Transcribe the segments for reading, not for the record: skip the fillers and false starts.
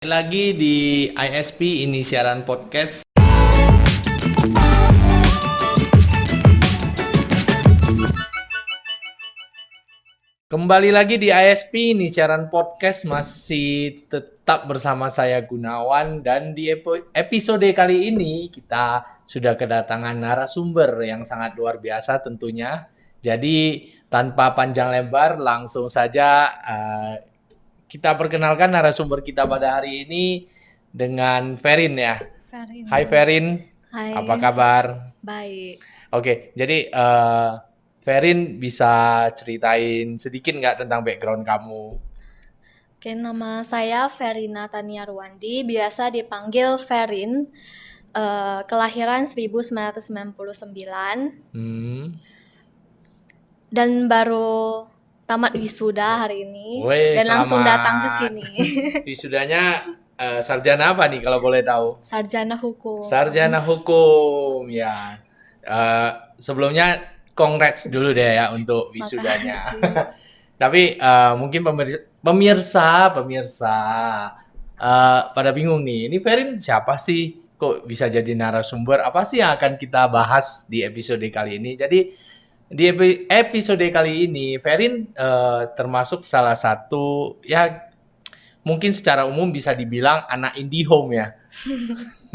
Lagi di ISP, ini siaran podcast. Kembali lagi di ISP, ini siaran podcast, masih tetap bersama saya Gunawan, dan di episode kali ini kita sudah kedatangan narasumber yang sangat luar biasa tentunya. Jadi tanpa panjang lebar, langsung saja kita perkenalkan narasumber kita pada hari ini dengan Ferin ya. Ferin. Hai Ferin, Hai. apa kabar? Baik. Oke, jadi Ferin bisa ceritain sedikit nggak tentang background kamu? Oke, nama saya Ferina Tania Ruwandi, biasa dipanggil Ferin. Kelahiran 1999 dan baru tamat wisuda hari ini Woi, dan langsung datang ke selamat. sini. Wisudanya sarjana apa nih kalau boleh tahu? Sarjana hukum. Sarjana hukum, ya. Sebelumnya congrats dulu deh ya untuk wisudanya. Makasih. Tapi mungkin pemirsa pada bingung nih. Ini Ferin siapa sih? Kok bisa jadi narasumber? Apa sih yang akan kita bahas di episode kali ini? Jadi di episode kali ini Ferin termasuk salah satu, ya mungkin secara umum bisa dibilang anak indie home ya.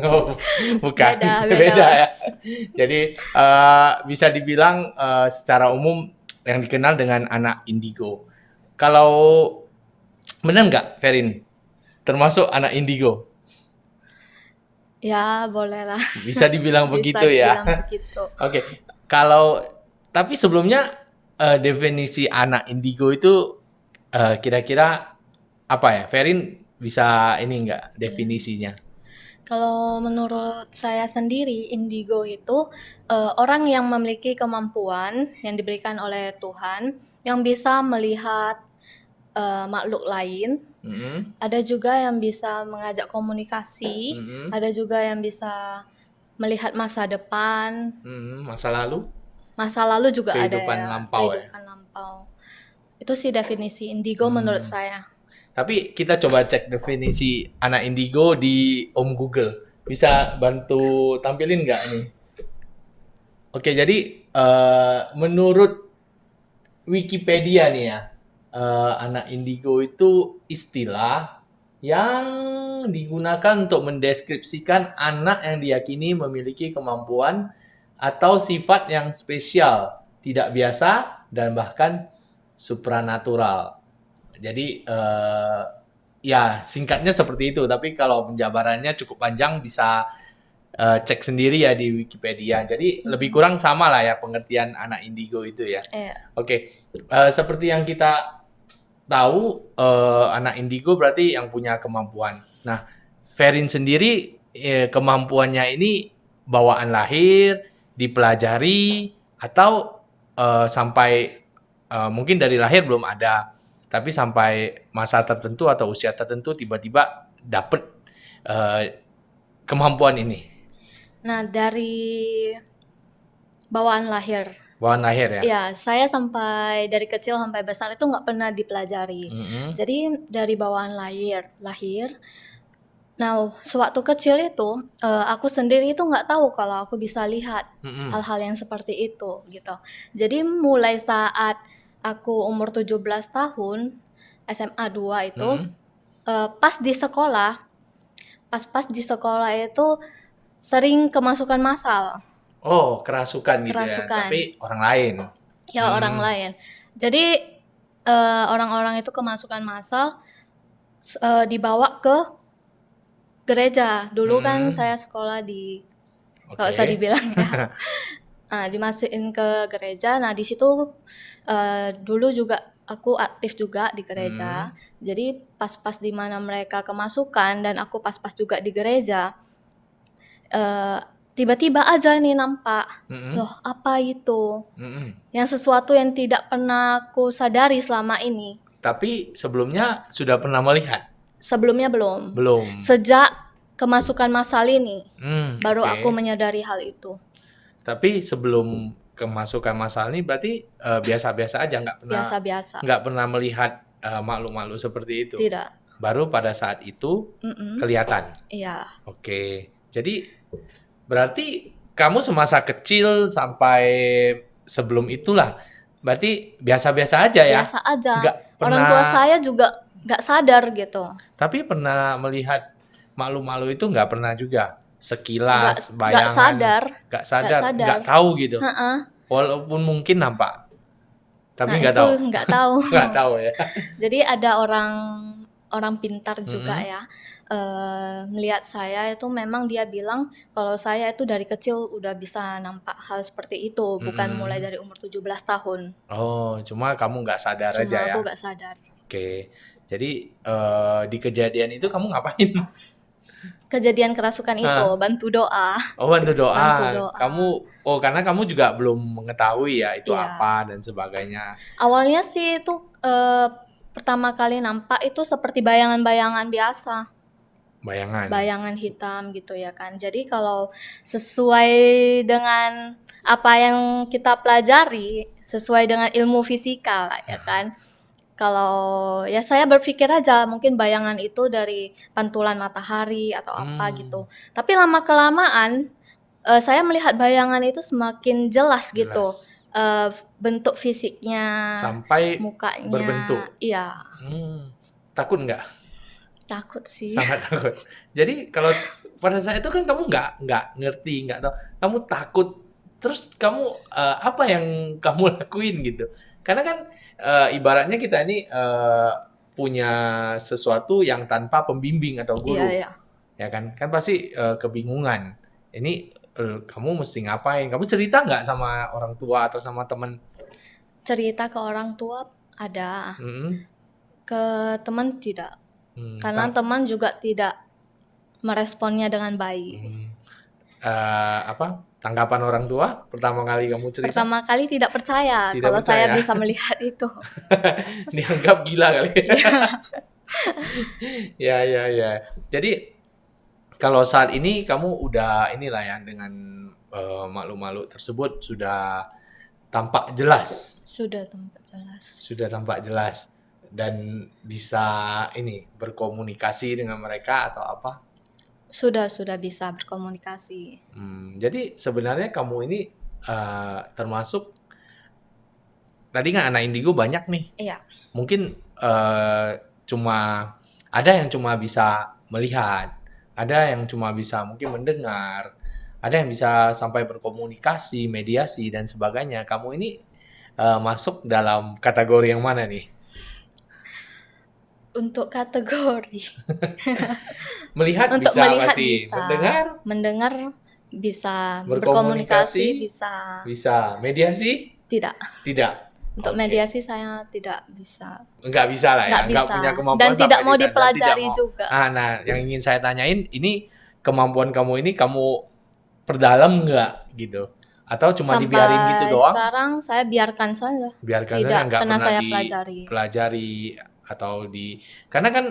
Oh, bukan. Beda ya. Jadi bisa dibilang secara umum yang dikenal dengan anak indigo. Kalau benar nggak, Ferin? Termasuk anak indigo? Ya, boleh lah. Bisa dibilang Bisa begitu ya. dibilang begitu. Oke. Tapi sebelumnya definisi anak indigo itu kira-kira apa ya? Ferin bisa ini nggak definisinya? Kalau menurut saya sendiri, indigo itu orang yang memiliki kemampuan yang diberikan oleh Tuhan yang bisa melihat makhluk lain. Ada juga yang bisa mengajak komunikasi, ada juga yang bisa melihat masa depan, Masa lalu, masa lalu juga ada kehidupan ya, lampau ya. kehidupan lampau. Itu sih definisi indigo menurut saya. Tapi kita coba cek definisi anak indigo di Om Google. Bisa bantu tampilin nggak nih? Oke, jadi menurut Wikipedia nih ya, anak indigo itu istilah yang digunakan untuk mendeskripsikan anak yang diyakini memiliki kemampuan atau sifat yang spesial, tidak biasa, dan bahkan supranatural. Jadi ya singkatnya seperti itu. Tapi kalau penjabarannya cukup panjang, bisa cek sendiri ya di Wikipedia. Jadi lebih kurang sama lah ya pengertian anak indigo itu ya. Oke, seperti yang kita tahu, anak indigo berarti yang punya kemampuan. Nah, Ferin sendiri kemampuannya ini bawaan lahir, dipelajari, atau sampai mungkin dari lahir belum ada, tapi sampai masa tertentu atau usia tertentu tiba-tiba dapet kemampuan ini. Nah, dari bawaan lahir. Bawaan lahir ya? Ya, saya sampai dari kecil sampai besar itu nggak pernah dipelajari. Jadi dari bawaan lahir. Nah, sewaktu kecil itu aku sendiri itu nggak tahu kalau aku bisa lihat hal-hal yang seperti itu gitu. Jadi mulai saat aku umur 17 tahun, SMA 2 itu, pas di sekolah itu sering kemasukan massal. Oh, kerasukan gitu ya, Kerasukan. tapi orang lain. Ya, orang lain. Jadi orang-orang itu kemasukan massal dibawa ke gereja. Dulu kan saya sekolah di, nggak usah dibilang ya. Dimasukin ke gereja. Nah, di situ dulu juga aku aktif juga di gereja. Jadi pas-pas di mana mereka kemasukan dan aku pas-pas juga di gereja, tiba-tiba aja nih nampak, loh apa itu? Yang sesuatu yang tidak pernah aku sadari selama ini. Tapi sebelumnya sudah pernah melihat? Sebelumnya belum. Belum. Sejak kemasukan massal ini, baru oke. aku menyadari hal itu. Tapi sebelum kemasukan massal ini berarti biasa-biasa aja, nggak Biasa-biasa. pernah melihat makhluk-makhluk seperti itu? Tidak. Baru pada saat itu Mm-mm. kelihatan. Iya, Oke. Jadi berarti kamu semasa kecil sampai sebelum itulah, berarti biasa-biasa aja ya? biasa aja. Nggak Orang tua pernah, saya juga nggak sadar gitu. tapi pernah melihat malu-malu itu nggak pernah juga? Nggak Sekilas, nggak bayangan, sadar, nggak nggak sadar, sadar. nggak tahu gitu? Heeh. Walaupun mungkin nampak, Nah tapi nggak itu tahu. nggak tahu. Nggak tahu ya? Jadi ada orang orang pintar juga Mm-mm. ya, melihat saya itu memang dia bilang kalau saya itu dari kecil udah bisa nampak hal seperti itu, bukan mulai Mm-mm. dari umur 17 tahun. Oh, cuma kamu nggak sadar Cuma aja aku ya? gak sadar. Oke. Jadi di kejadian itu kamu ngapain? Kejadian kerasukan itu, Hah? bantu doa, Oh, bantu bantu doa. Kamu, doa. oh karena kamu juga belum mengetahui ya itu Iya. apa dan sebagainya. Awalnya sih itu pertama kali nampak itu seperti bayangan-bayangan biasa, Bayangan. bayangan hitam gitu ya kan. Jadi kalau sesuai dengan apa yang kita pelajari, sesuai dengan ilmu fisika lah ya kan. Kalau ya saya berpikir aja mungkin bayangan itu dari pantulan matahari atau apa Hmm, gitu. Tapi lama kelamaan saya melihat bayangan itu semakin jelas gitu. jelas. Bentuk fisiknya, Sampai mukanya, berbentuk. iya Hmm, takut nggak? takut sih. Sangat takut. Jadi kalau pada saat itu kan kamu nggak ngerti, nggak tahu. Kamu takut. Terus kamu apa yang kamu lakuin gitu? Karena kan ibaratnya kita ini punya sesuatu yang tanpa pembimbing atau Iya guru. ya. Ya kan? Kan pasti kebingungan. Ini kamu mesti ngapain? Kamu cerita nggak sama orang tua atau sama teman? Cerita ke orang tua ada, Mm-mm. ke teman tidak. Hmm, Karena teman juga tidak meresponnya dengan baik. hmm. Apa tanggapan orang tua pertama kali kamu cerita? Pertama kali tidak percaya Tidak kalau saya percaya, bisa melihat itu. dianggap gila kali. Iya, Ya, ya, ya. Jadi kalau saat ini kamu udah inilah ya dengan malu-malu tersebut sudah tampak jelas, sudah tampak jelas. sudah tampak jelas dan bisa ini berkomunikasi dengan mereka atau apa? Sudah bisa berkomunikasi. Jadi sebenarnya kamu ini termasuk tadi kan anak indigo banyak nih. Iya, Mungkin cuma ada yang cuma bisa melihat, ada yang cuma bisa mungkin mendengar, ada yang bisa sampai berkomunikasi, mediasi dan sebagainya. Kamu ini masuk dalam kategori yang mana nih? untuk kategori. Melihat Untuk bisa melihat pasti, bisa, mendengar bisa, berkomunikasi berkomunikasi bisa. bisa, mediasi Tidak. tidak. Untuk Oke. mediasi saya tidak bisa. Nggak bisa lah ya, Nggak nggak bisa. punya kemampuan Dan tidak sampai mau di sana, tidak dipelajari mau. juga. Nah, yang ingin saya tanyain, ini kemampuan kamu ini kamu perdalam nggak gitu? Atau cuma dibiarin gitu Sampai doang? sekarang saya biarkan saja. Biarkan saja, Tidak nggak pernah pernah saya pelajari. dipelajari atau di... Karena kan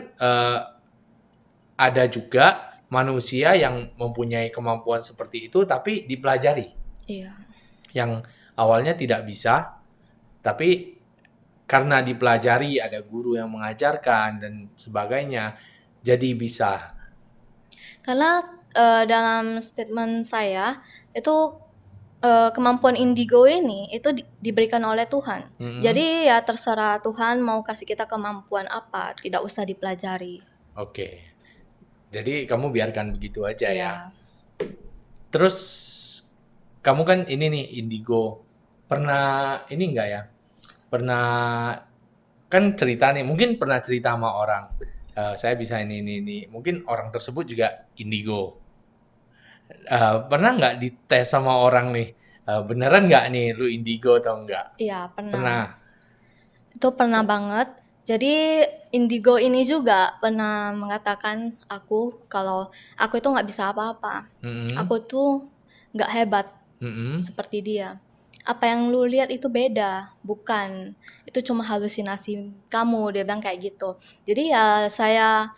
ada juga manusia yang mempunyai kemampuan seperti itu, tapi dipelajari. Iya. Yang awalnya tidak bisa, tapi karena dipelajari, ada guru yang mengajarkan dan sebagainya, jadi bisa. Karena dalam statement saya itu kemampuan indigo ini itu diberikan oleh Tuhan. Mm-mm. Jadi ya terserah Tuhan mau kasih kita kemampuan apa, tidak usah dipelajari. Oke. Jadi kamu biarkan begitu aja ya. Iya. Terus kamu kan ini nih indigo. Pernah ini enggak ya? Pernah kan cerita nih, mungkin pernah cerita sama orang. Saya bisa ini. Mungkin orang tersebut juga indigo. Pernah nggak dites sama orang nih? Beneran nggak nih lu indigo atau enggak? Iya, pernah. Pernah. Itu pernah banget. Jadi indigo ini juga pernah mengatakan aku kalau aku itu nggak bisa apa-apa. Mm-mm. Aku tuh nggak hebat Mm-mm. seperti dia. Apa yang lu lihat itu beda, bukan. Itu cuma halusinasi kamu, dia bilang kayak gitu. Jadi ya saya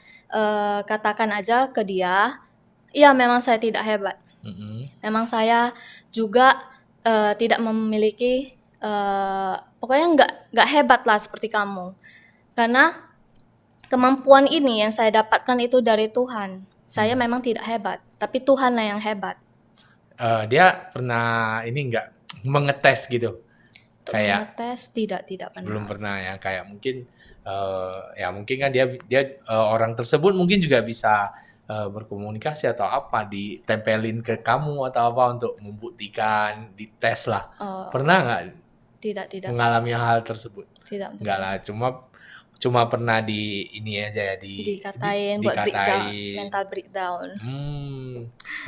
katakan aja ke dia, iya memang saya tidak hebat. Mm-mm. Memang saya juga tidak memiliki pokoknya nggak hebat lah seperti kamu. Karena kemampuan ini yang saya dapatkan itu dari Tuhan. Saya memang tidak hebat, tapi Tuhanlah yang hebat. Dia pernah ini nggak mengetes gitu? Untuk Kayak mengetes tidak belum pernah. pernah ya, kayak mungkin ya mungkin kan dia dia orang tersebut mungkin juga bisa berkomunikasi atau apa, ditempelin ke kamu atau apa untuk membuktikan, dites lah. Oh, Pernah nggak tidak mengalami hal tersebut? tidak Enggak lah, pernah. cuma cuma pernah di ini aja ya, Dikatain buat breakdown, dikatain. mental breakdown.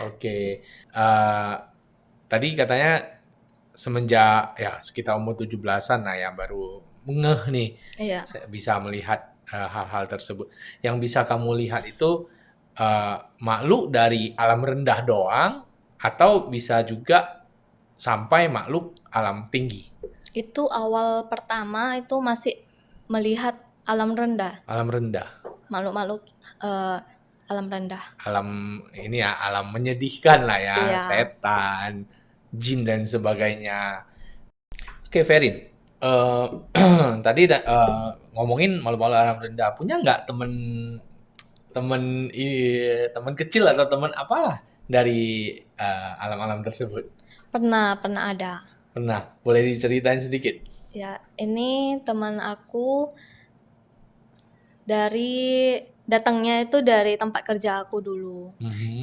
Oke. Eh, Tadi katanya semenjak ya sekitar umur 17-an lah ya baru ngeh nih Iya. bisa melihat hal-hal tersebut. Yang bisa kamu lihat itu makhluk dari alam rendah doang atau bisa juga sampai makhluk alam tinggi, Itu awal pertama itu masih melihat alam rendah, alam rendah, makhluk-makhluk alam rendah. alam ini ya, alam menyedihkan lah ya, Iya. setan, jin dan sebagainya. Oke, Ferin. Tadi ngomongin malu-malu alam rendah. Punya nggak temen kecil atau temen apalah dari alam-alam tersebut? Pernah ada. Pernah. Boleh diceritain sedikit? Ya, ini teman aku datangnya itu dari tempat kerja aku dulu.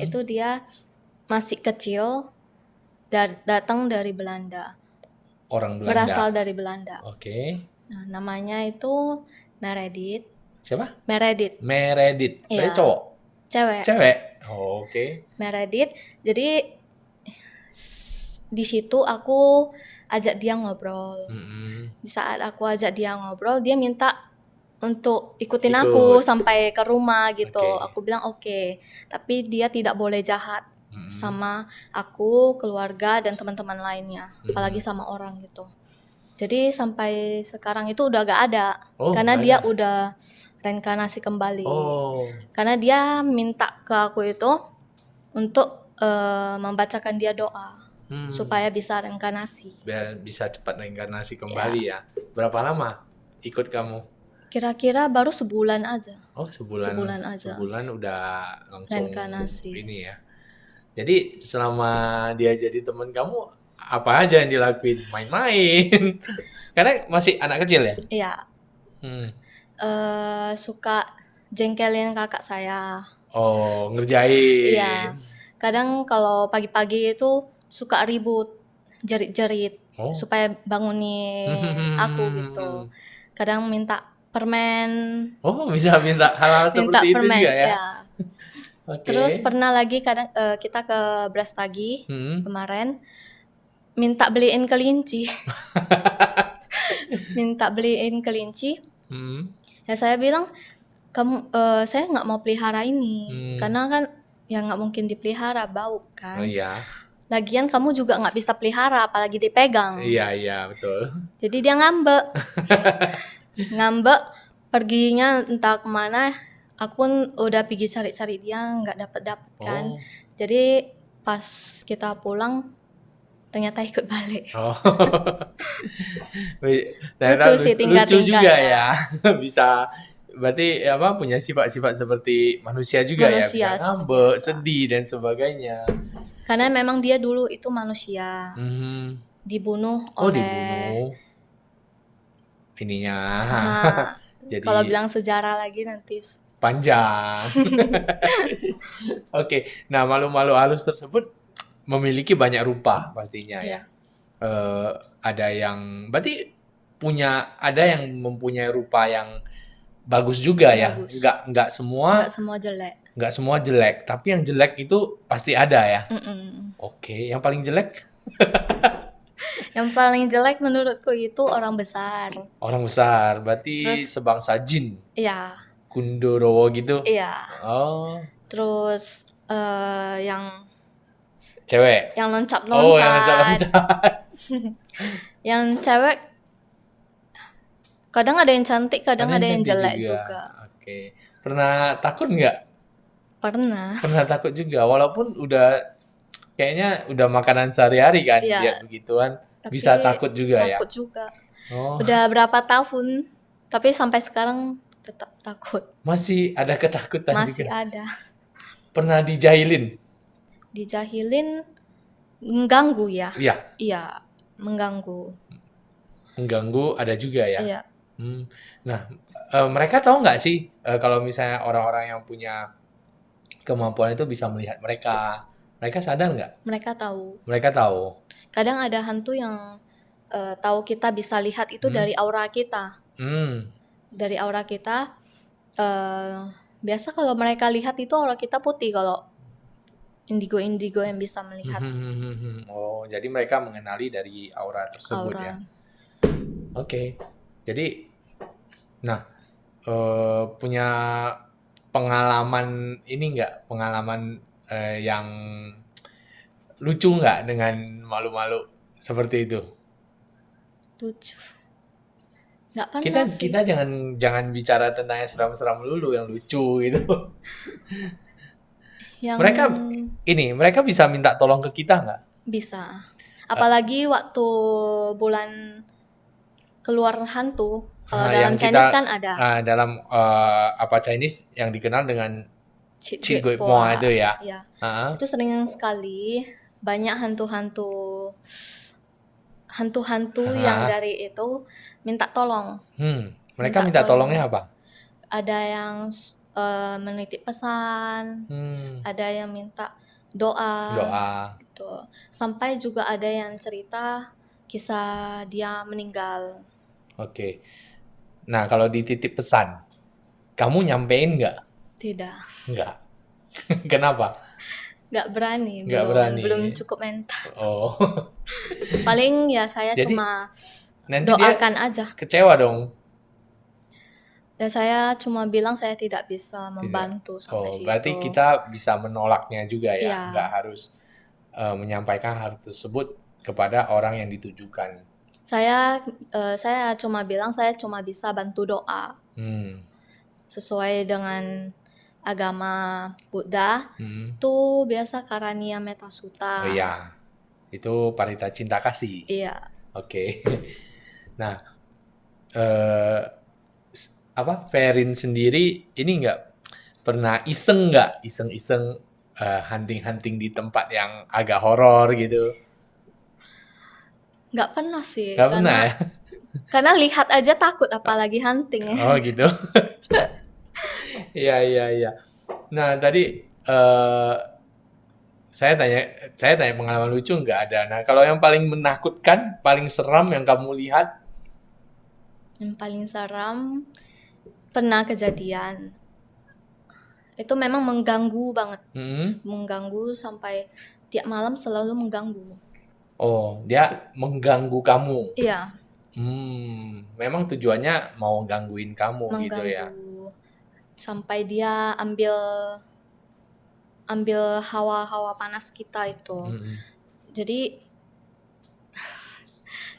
Itu dia masih kecil, datang dari Belanda. Orang Belanda. Berasal dari Belanda. Oke. Nah, namanya itu Meredith. Siapa? Meredith. Meredith. Berarti Iya. cowok? Cewek. Cewek. Oh, oke. Meredith. Jadi di situ aku ajak dia ngobrol. Di saat aku ajak dia ngobrol, dia minta untuk ikutin aku sampai ke rumah gitu. Oke. Aku bilang oke. Tapi dia tidak boleh jahat sama aku, keluarga dan teman-teman lainnya, apalagi sama orang gitu. Jadi sampai sekarang itu udah gak ada, karena dia udah reinkarnasi kembali. Karena dia minta ke aku itu untuk membacakan dia doa supaya bisa reinkarnasi. Biar bisa cepat reinkarnasi kembali ya. Berapa lama ikut kamu? Kira-kira baru sebulan aja. Oh, sebulan. Sebulan aja. Sebulan udah langsung reinkarnasi. Ini ya. Jadi selama dia jadi teman kamu, apa aja yang dilakuin? Main-main. Karena masih anak kecil ya? Iya. Suka jengkelin kakak saya. Oh, ngerjain. Iya. Kadang kalau pagi-pagi itu suka ribut, jerit-jerit supaya bangunin aku gitu. Kadang minta permen. Oh, bisa minta hal-hal seperti itu juga ya? Ya. Okay. Terus pernah lagi kadang kita ke Brastagi kemarin minta beliin kelinci. Minta beliin kelinci. Ya saya bilang saya nggak mau pelihara ini karena kan ya nggak mungkin dipelihara, bau kan. Oh iya. Lagian kamu juga nggak bisa pelihara apalagi dipegang. Iya betul. Jadi dia ngambek. Ngambek perginya entah kemana. Aku pun udah pergi cari-cari dia nggak dapet kan. Jadi pas kita pulang ternyata ikut balik. Lucu juga ya. Bisa berarti apa punya sifat-sifat seperti manusia juga ya, bisa ngambek, sedih dan sebagainya. Karena memang dia dulu itu manusia. Dibunuh oleh dibunuh ininya. Jadi kalau bilang sejarah lagi nanti panjang. Oke. Nah, malu-malu halus tersebut memiliki banyak rupa pastinya ya. Ada yang berarti ada yang mempunyai rupa yang bagus juga ya. Enggak semua jelek. Enggak semua jelek, tapi yang jelek itu pasti ada ya. Oke, yang paling jelek? Yang paling jelek menurutku itu orang besar. Orang besar, berarti sebangsa jin. Iya. Gundorowo gitu. Iya. Oh. Terus yang cewek. Yang loncat-loncat. Oh, yang loncat-loncat. Yang cewek kadang ada yang cantik, kadang ada yang jelek juga. Oke. Pernah takut nggak? Pernah. Pernah takut juga, walaupun kayaknya udah makanan sehari-hari kan, lihat begituan. Tapi bisa takut juga ya? Takut juga. Udah berapa tahun, tapi sampai sekarang tetap takut. Masih ada ketakutan Masih juga. ada. Pernah dijahilin? Dijahilin mengganggu ya? Iya, Iya, mengganggu. mengganggu ada juga ya. Iya, Nah, mereka tahu nggak sih kalau misalnya orang-orang yang punya kemampuan itu bisa melihat mereka? Mereka sadar nggak? mereka tahu. Mereka tahu. Kadang ada hantu yang tahu kita bisa lihat itu Hmm. dari aura kita. Hmm. Dari aura kita, biasa kalau mereka lihat itu aura kita putih kalau indigo-indigo yang bisa melihat Oh, jadi mereka mengenali dari aura tersebut aura. ya. Oke. Jadi, nah, punya pengalaman ini nggak? Pengalaman yang lucu nggak dengan malu-malu seperti itu? Lucu. Nggak Kita pernah sih. kita jangan bicara tentang yang seram-seram dulu, yang lucu gitu. Yang Mereka bisa minta tolong ke kita nggak? bisa. Apalagi waktu bulan keluar hantu. Kalau dalam Yang Chinese kita kan ada dalam apa Chinese yang dikenal dengan Cik Cik Gui Gui Poa itu ya. Ya. Ah, Itu sering sekali banyak hantu-hantu yang dari itu minta tolong. Mereka Minta minta tolong. tolongnya apa? Ada yang menitip pesan, ada yang minta doa. Doa. Gitu. Sampai juga ada yang cerita kisah dia meninggal. Oke. Nah, kalau dititip pesan, kamu nyampein nggak? Tidak. Nggak. Kenapa? Nggak berani, Nggak berani. belum cukup mental. Oh. Paling ya saya Jadi, cuma nanti doakan dia aja. kecewa dong. Ya saya cuma bilang saya tidak bisa membantu sampai situ. Berarti kita bisa menolaknya juga ya. Iya. Nggak harus menyampaikan hal tersebut kepada orang yang ditujukan. Saya cuma bilang saya cuma bisa bantu doa. Sesuai dengan agama Buddha, itu biasa Karania Metta Sutta. Oh iya, itu parita cinta kasih. Iya. Oke. Nah, Ferin sendiri ini nggak pernah iseng-iseng hunting-hunting di tempat yang agak horor gitu? Nggak pernah sih. Nggak pernah ya? Karena lihat aja takut, apalagi hunting. Oh gitu. Iya. Nah tadi saya tanya pengalaman lucu nggak ada. Nah kalau yang paling menakutkan, paling seram yang kamu lihat? Yang paling seram pernah kejadian. Itu memang mengganggu banget. Mengganggu sampai tiap malam selalu mengganggu. Oh, dia mengganggu kamu? Iya. Memang tujuannya mau gangguin kamu gitu ya? Sampai dia ambil hawa-hawa panas kita itu. Jadi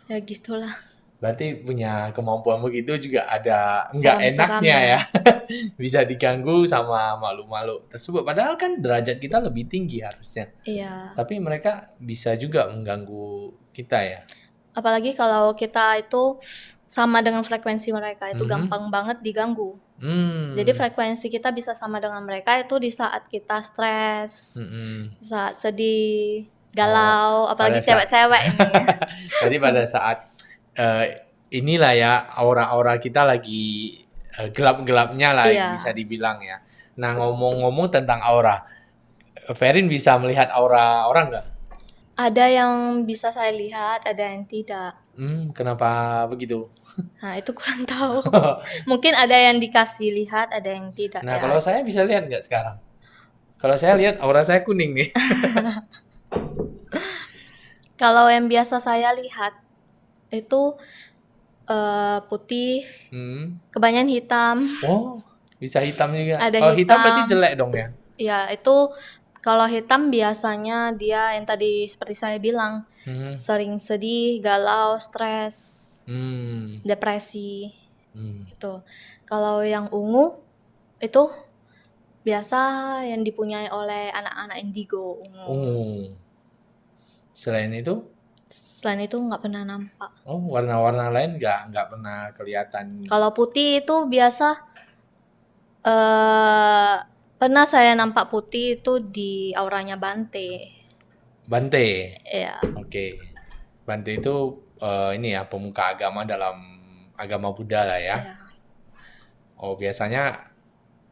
ya gitulah. Berarti punya kemampuan begitu juga ada nggak enaknya ya. Bisa diganggu sama makhluk-makhluk tersebut. Padahal kan derajat kita lebih tinggi harusnya. Iya. Tapi mereka bisa juga mengganggu kita ya. Apalagi kalau kita itu sama dengan frekuensi mereka, itu gampang banget diganggu. Jadi frekuensi kita bisa sama dengan mereka itu di saat kita stres, saat sedih, galau, apalagi cewek-cewek ini. Jadi pada saat inilah ya aura-aura kita lagi gelap-gelapnya lah bisa dibilang ya. Nah ngomong-ngomong tentang aura, Ferin bisa melihat aura orang nggak? Ada yang bisa saya lihat, ada yang tidak. Kenapa begitu? Nah itu kurang tahu. Mungkin ada yang dikasih lihat, ada yang tidak. Nah kalau saya bisa lihat nggak sekarang? Kalau saya lihat aura saya kuning nih. Kalau yang biasa saya lihat itu putih, kebanyakan hitam. Oh, bisa hitam juga. Ada kalau hitam berarti jelek dong ya? Ya, itu kalau hitam biasanya dia yang tadi seperti saya bilang, sering sedih, galau, stres, depresi. Itu. Kalau yang ungu itu biasa yang dipunyai oleh anak-anak indigo, ungu. Selain itu nggak pernah nampak. Oh, warna-warna lain nggak pernah kelihatan. Kalau putih itu biasa Eh, pernah saya nampak putih itu di auranya Bante. Bante. Ya, Oke. Bante itu ini ya pemuka agama dalam agama Buddha lah ya. ya, Oh, biasanya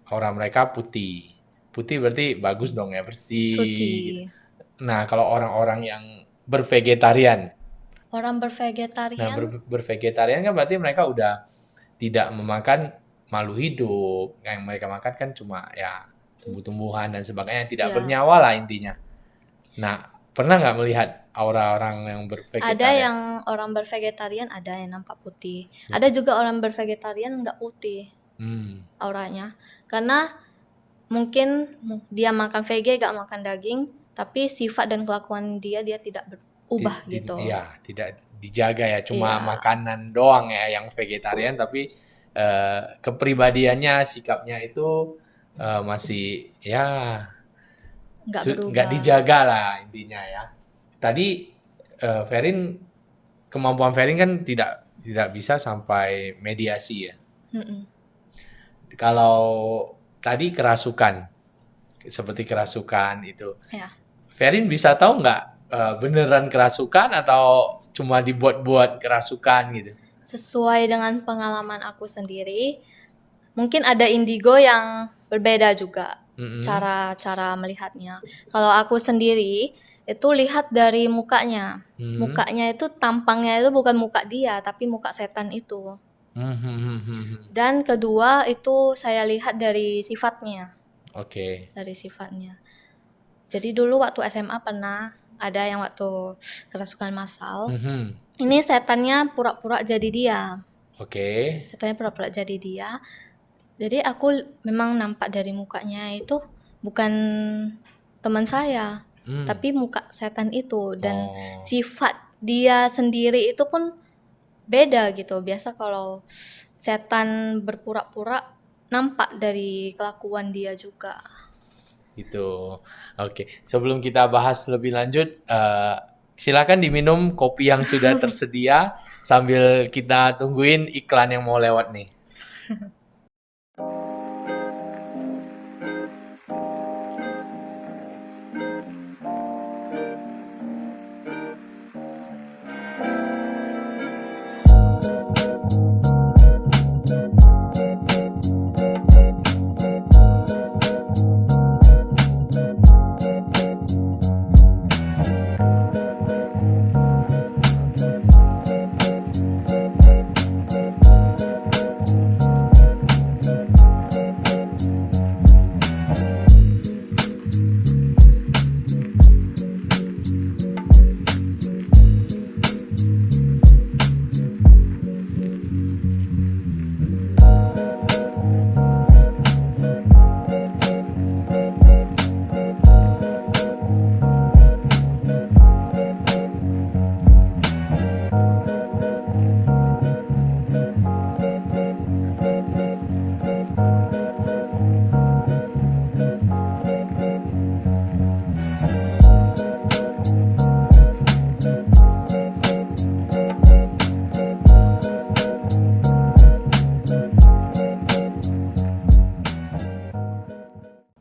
aura mereka putih. Putih berarti bagus dong ya, bersih gitu. suci. Nah, kalau orang-orang yang bervegetarian. Orang Nah, bervegetarian bervegetarian kan berarti mereka udah tidak memakan makhluk hidup. Yang mereka makan kan cuma ya tumbuh-tumbuhan dan sebagainya, tidak ya. bernyawa lah intinya. Nah, pernah nggak melihat aura orang yang Ada bervegetarian? yang orang bervegetarian ada yang nampak putih. Ada juga orang bervegetarian nggak putih Hmm, auranya. Karena mungkin dia makan vege, gak makan daging, tapi sifat dan kelakuan dia tidak berubah gitu. iya, tidak dijaga ya, cuma Iya, makanan doang ya yang vegetarian, tapi kepribadiannya, sikapnya itu masih ya nggak nggak berubah. dijaga lah intinya ya. Tadi Ferin, kemampuan Ferin kan tidak bisa sampai mediasi ya. Mm-mm. Kalau tadi kerasukan, seperti kerasukan itu, Ya, Ferin bisa tahu nggak beneran kerasukan atau cuma dibuat-buat kerasukan gitu? sesuai dengan pengalaman aku sendiri, mungkin ada indigo yang berbeda juga Mm-mm. cara-cara melihatnya. Kalau aku sendiri itu lihat dari mukanya. Hmm. Mukanya itu tampangnya itu bukan muka dia, tapi muka setan itu. Hmm, hmm, hmm, hmm, hmm. Dan kedua itu saya lihat dari sifatnya, Oke. dari sifatnya. Jadi dulu waktu SMA pernah ada yang waktu kerasukan massal. Mhm. Ini setannya pura-pura jadi dia. Oke. Setannya pura-pura jadi dia. Jadi aku memang nampak dari mukanya itu bukan teman saya, Hmm. tapi muka setan itu dan Oh, sifat dia sendiri itu pun beda gitu. Biasa kalau setan berpura-pura nampak dari kelakuan dia juga. gitu. Oke. Sebelum kita bahas lebih lanjut, silakan diminum kopi yang sudah tersedia sambil kita tungguin iklan yang mau lewat nih.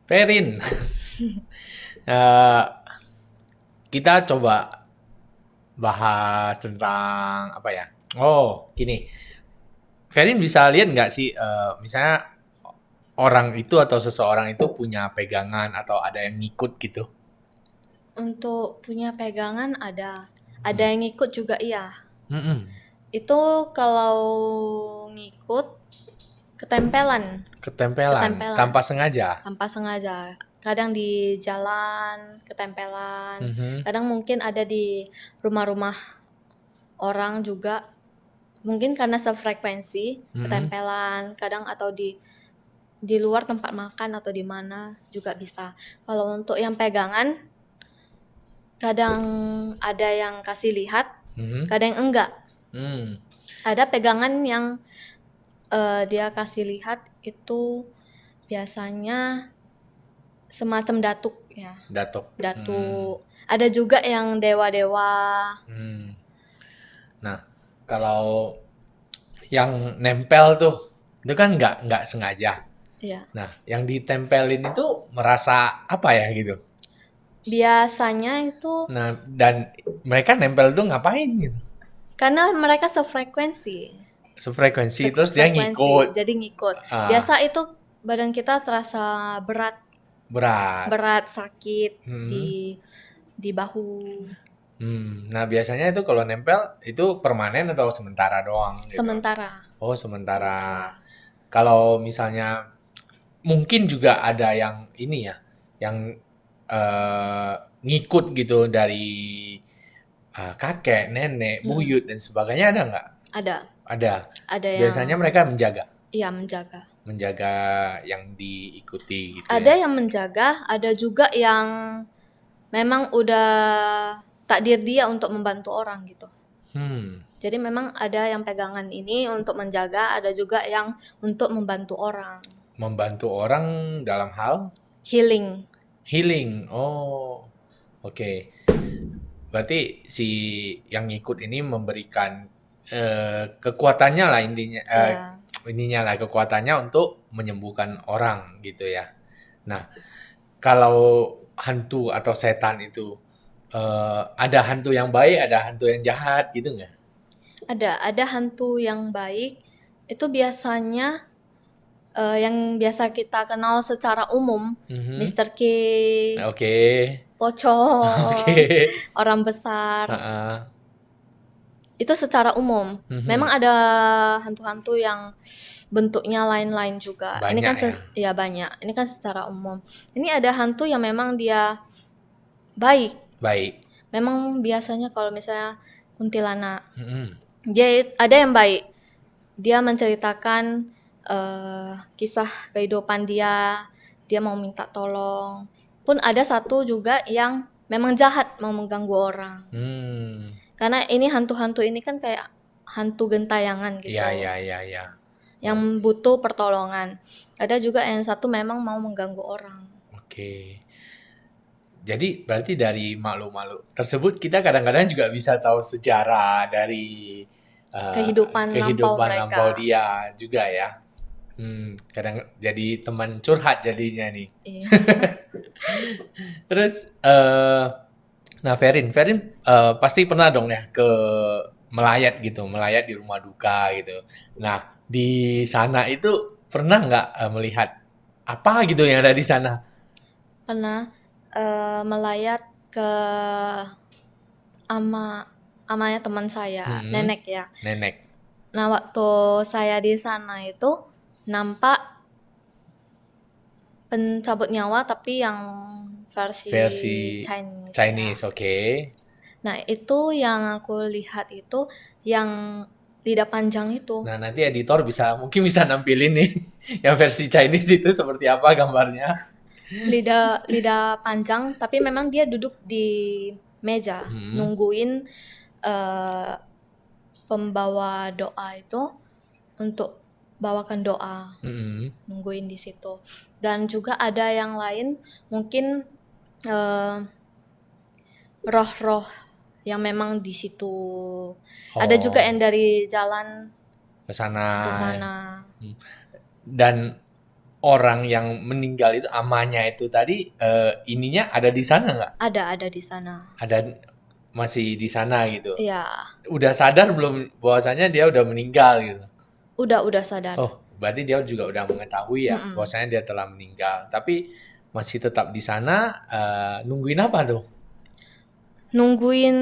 Ferin, eh, kita coba bahas tentang apa ya? Oh, gini. Ferin bisa lihat nggak sih, misalnya orang itu atau seseorang itu punya pegangan atau ada yang ngikut gitu? Untuk punya pegangan ada. Hmm. Ada yang ngikut juga iya. Mm-mm. Itu kalau ngikut ketempelan, Ketempelan, ketempelan tanpa sengaja. tanpa sengaja. Kadang di jalan ketempelan, Mhm. kadang mungkin ada di rumah-rumah orang juga. Mungkin karena sefrekuensi Mhm. ketempelan, kadang atau di luar tempat makan atau di mana juga bisa. Kalau untuk yang pegangan, kadang ada yang kasih lihat, Mhm. kadang enggak. Hmm. Ada pegangan yang dia kasih lihat itu biasanya semacam datuk ya, Datuk. Hmm. datuk. Ada juga yang dewa-dewa. Hmm. Nah, kalau yang nempel tuh, itu kan nggak sengaja. Iya. Nah, yang ditempelin itu merasa apa ya gitu? Biasanya itu Nah, dan mereka nempel tuh ngapain gitu? karena mereka sefrekuensi. Sefrekuensi terus dia ngikut. Sefrekuensi, jadi ngikut. Ah, Biasa itu badan kita terasa berat, berat. berat, sakit Hmm. di bahu. Nah biasanya itu kalau nempel itu permanen atau sementara doang gitu? Sementara, Oh, sementara. sementara. Kalau misalnya mungkin juga ada yang ini ya, yang eh, ngikut gitu dari kakek, nenek, Mm-mm. buyut dan sebagainya ada nggak? Ada, Ada. ada yang Biasanya mereka menjaga, iya menjaga. menjaga yang diikuti gitu Ada ya. yang menjaga, ada juga yang memang udah takdir dia untuk membantu orang gitu. Hmm, Jadi memang ada yang pegangan ini untuk menjaga, ada juga yang untuk membantu orang. membantu orang dalam hal Healing. healing. Oh, oke. Berarti si yang ngikut ini memberikan kekuatannya lah intinya, Ya, ininya lah kekuatannya untuk menyembuhkan orang gitu ya. Nah, kalau hantu atau setan itu ada hantu yang baik, ada hantu yang jahat gitu nggak? ada hantu yang baik. Itu biasanya yang biasa kita kenal secara umum, Mhm. Mr. K, Oke. Oke. pocong, orang besar. Heeh. Itu secara umum. Memang Mhm. ada hantu-hantu yang bentuknya lain-lain juga. Ini Banyak kan ya? ya banyak. Ini kan secara umum. Ini ada hantu yang memang dia baik. Baik. Memang biasanya kalau misalnya kuntilanak, Mhm. dia ada yang baik. Dia menceritakan kisah kehidupan dia. Dia mau minta tolong. Pun ada satu juga yang memang jahat mau mengganggu orang. Hmm. Karena ini hantu-hantu ini kan kayak hantu gentayangan Iya, gitu, iya, iya, iya. yang Oh, butuh pertolongan. Ada juga yang satu memang mau mengganggu orang. oke. Jadi berarti dari makhluk-makhluk tersebut kita kadang-kadang juga bisa tahu sejarah dari Kehidupan lampau kehidupan lampau mereka. dia juga ya. Kadang jadi teman curhat jadinya nih. Iya. Terus nah Ferin pasti pernah dong ya ke melayat gitu, melayat di rumah duka gitu. Nah, di sana itu pernah nggak melihat apa gitu yang ada di sana? Pernah melayat ke ama amanya teman saya, Hmm, nenek ya. nenek Nah, waktu saya di sana itu nampak pencabut nyawa tapi yang versi versi Chinese ya. Chinese, oke. Nah, itu yang aku lihat itu yang lidah panjang itu. Nah, nanti editor mungkin bisa nampilin nih yang versi Chinese itu seperti apa gambarnya. Lidah lidah panjang tapi memang dia duduk di meja Hmm, nungguin eh, pembawa doa itu untuk bawakan doa, hmm. nungguin di situ. Dan juga ada yang lain mungkin eh, roh-roh yang memang di situ. Ada juga Oh, yang dari jalan ke sana. ke sana. Hmm. Dan orang yang meninggal itu amanya itu tadi ininya ada di sana nggak? Ada di sana. Ada masih di sana gitu. Iya, Udah sadar belum bahwasanya dia udah meninggal gitu? udah sadar. Oh, berarti dia juga udah mengetahui ya Mm-mm. bahwasanya dia telah meninggal. Tapi masih tetap di sana nungguin apa tuh? Nungguin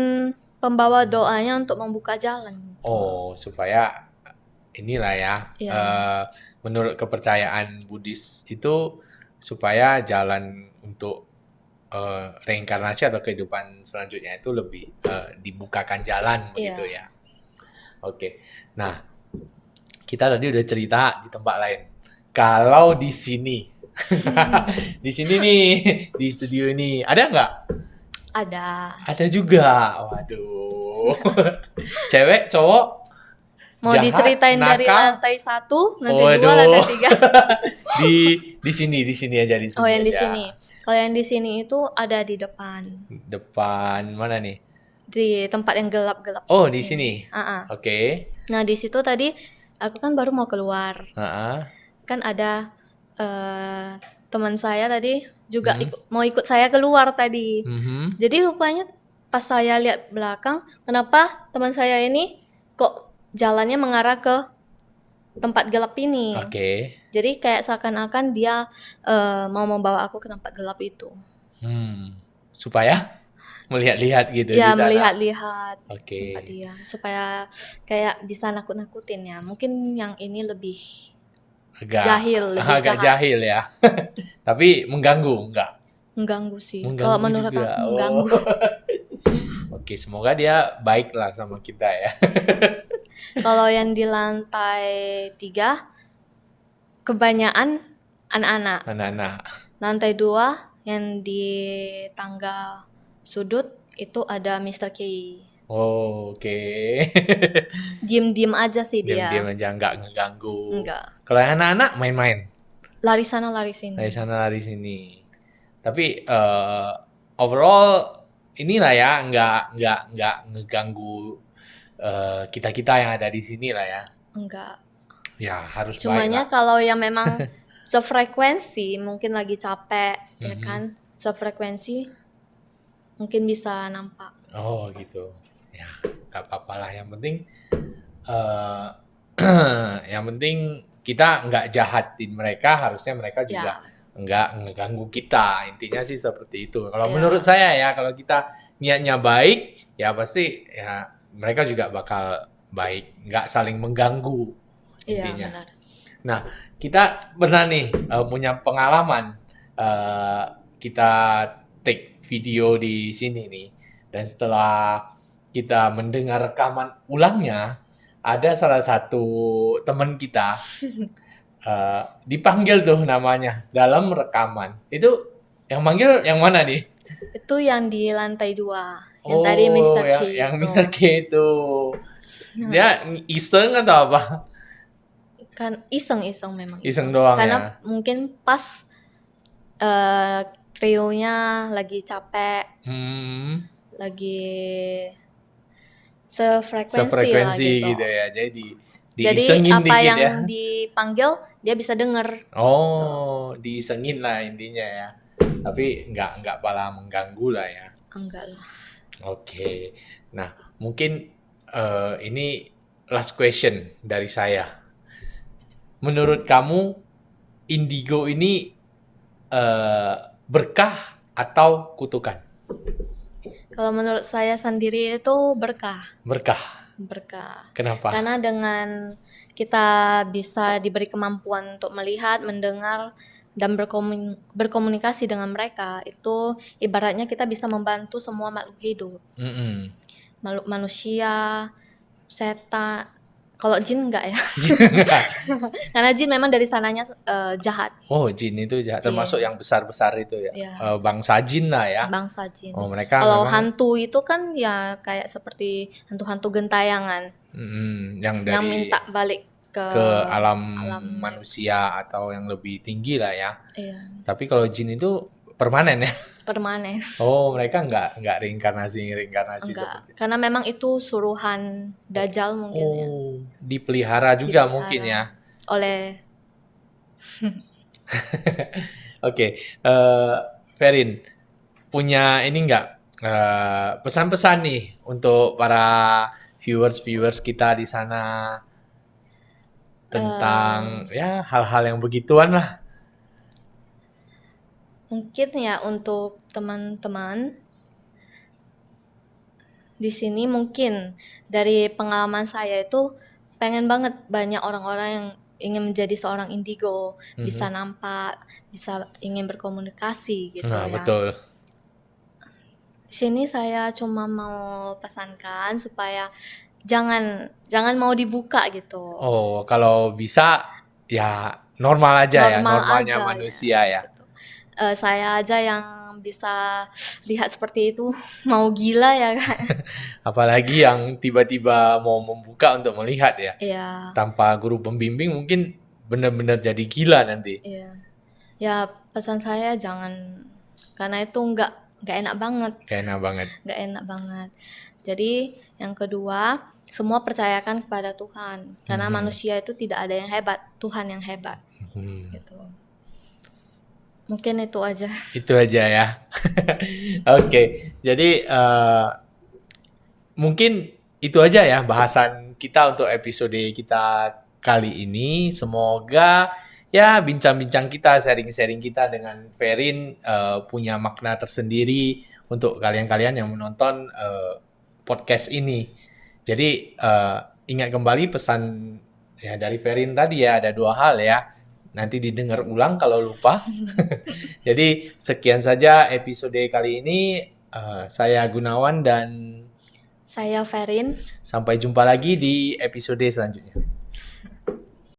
pembawa doanya untuk membuka jalan gitu. Oh, supaya inilah ya, Iya, menurut kepercayaan Buddhis itu supaya jalan untuk reinkarnasi atau kehidupan selanjutnya itu lebih dibukakan jalan begitu iya. ya. Oke. Nah, kita tadi udah cerita di tempat lain. Kalau di sini, di sini nih, di studio ini, ada nggak? Ada. Ada juga. Waduh. Cewek, cowok, Mau jahat, diceritain dari nakal. lantai 1, lantai 2, Waduh. lantai 3. di di sini aja, di Oh, sini yang di aja. sini. Kalau yang di sini itu ada di depan. Depan mana nih? Di tempat yang gelap-gelap Oh, di ini. sini. Ah, ah. Oke. Nah, di situ tadi aku kan baru mau keluar. Heeh. Kan ada eh, teman saya tadi juga mau ikut saya keluar tadi. Mhm. Jadi rupanya pas saya lihat belakang, kenapa teman saya ini kok jalannya mengarah ke tempat gelap ini. Oke. Jadi kayak seakan-akan dia mau membawa aku ke tempat gelap itu. Supaya melihat-lihat gitu di Ya sana. melihat-lihat Oke. tempat dia supaya kayak bisa nakut-nakutin ya. Mungkin yang ini lebih jahil, lebih Agak jahat. jahil ya. Tapi mengganggu enggak? Mengganggu sih. Kalau Mengganggu menurut juga. aku Oh. mengganggu. Oke, semoga dia baik lah sama kita ya. Kalau yang di lantai 3 kebanyakan anak-anak. Anak-anak. Lantai 2 yang di tangga sudut itu ada Mr. K. Oh, oke. Diem-diem aja sih Diam-diam dia. aja nggak ngeganggu. Enggak. Kalau yang anak-anak main-main Lari sana lari dari sini. sana lari sini. Tapi overall inilah ya nggak ngeganggu kita-kita yang ada di sini lah ya. Enggak. Ya harus baik Cumanya lah. kalau yang memang sefrekuensi, mungkin lagi capek, ya Mhm. kan? Sefrekuensi mungkin bisa nampak. Oh gitu. Ya nggak apa-apa lah. Yang penting eh yang penting kita nggak jahatin mereka. Harusnya mereka juga Ya, nggak ngeganggu kita. Intinya sih seperti itu. Kalau menurut ya, saya ya, kalau kita niatnya baik, ya pasti ya mereka juga bakal baik. Nggak saling mengganggu iya intinya. benar. Nah, kita pernah nih punya pengalaman eh, kita take video di sini nih, dan setelah kita mendengar rekaman ulangnya, ada salah satu teman kita dipanggil tuh namanya dalam rekaman. Itu yang manggil yang mana nih? Itu yang di lantai 2, yang tadi Oh, Mr. K yang itu. Mr. K itu. Dia iseng atau apa? Kan iseng-iseng memang Iseng iseng. doang ya. Karena mungkin pas trionya lagi capek, Hmm. lagi sefrekuensi lah Sefrekuensi gitu. gitu ya. Jadi Jadi diisengin apa dikit yang ya. dipanggil dia bisa denger. Tuh, Oh, diisengin lah intinya ya. Tapi nggak malah mengganggu lah ya. enggak lah. Oke. Nah, mungkin ini last question dari saya. Menurut kamu indigo ini berkah atau kutukan? Kalau menurut saya sendiri itu berkah. Berkah. Berkah. Kenapa? Karena dengan kita bisa diberi kemampuan untuk melihat, mendengar, dan berkomunikasi dengan mereka, itu ibaratnya kita bisa membantu semua makhluk hidup. Mm-mm. Makhluk manusia, setan. Kalau jin enggak ya? Karena jin memang dari sananya jahat. Oh, jin itu jahat. Termasuk Jin. yang besar-besar itu ya. Ya, Bangsa jin lah ya. bangsa jin. Oh, mereka Kalau memang hantu itu kan ya kayak seperti hantu-hantu gentayangan yang yang dari minta balik ke ke alam alam. manusia atau yang lebih tinggi lah ya. Iya, Tapi kalau jin itu permanen ya. permanen. Oh, mereka nggak reinkarnasi seperti Enggak, itu. karena memang itu suruhan Dajjal mungkin ya, Oh, dipelihara juga mungkin ya. dipelihara oleh Oke, Ferin punya ini nggak pesan-pesan nih untuk para viewers kita di sana tentang ya hal-hal yang begituan lah. mungkin ya untuk teman-teman di sini. Mungkin dari pengalaman saya itu pengen banget banyak orang-orang yang ingin menjadi seorang indigo, bisa nampak, bisa ingin berkomunikasi gitu Nah, ya. betul. Di sini saya cuma mau pesankan supaya jangan mau dibuka gitu. Oh, kalau bisa ya normal aja ya, Normal normalnya aja manusia ya. gitu. Saya aja yang bisa lihat seperti itu mau gila ya kan. Apalagi yang tiba-tiba mau membuka untuk melihat ya. Iya, Tanpa guru pembimbing mungkin benar-benar jadi gila nanti. iya. Ya pesan saya jangan, karena itu nggak enak banget, Kayaknya banget. nggak enak banget. Jadi yang kedua, semua percayakan kepada Tuhan, karena manusia itu tidak ada yang hebat, Tuhan yang hebat Hmm. gitu. Mungkin itu aja. Itu aja ya. Oke, jadi mungkin itu aja ya bahasan kita untuk episode kita kali ini. Semoga ya bincang-bincang kita, sharing-sharing kita dengan Ferin punya makna tersendiri untuk kalian-kalian yang menonton podcast ini. Jadi ingat kembali pesan ya dari Ferin tadi ya, ada 2 hal ya. Nanti didengar ulang kalau lupa. Jadi sekian saja episode kali ini. Saya Gunawan dan Saya Ferin. sampai jumpa lagi di episode selanjutnya.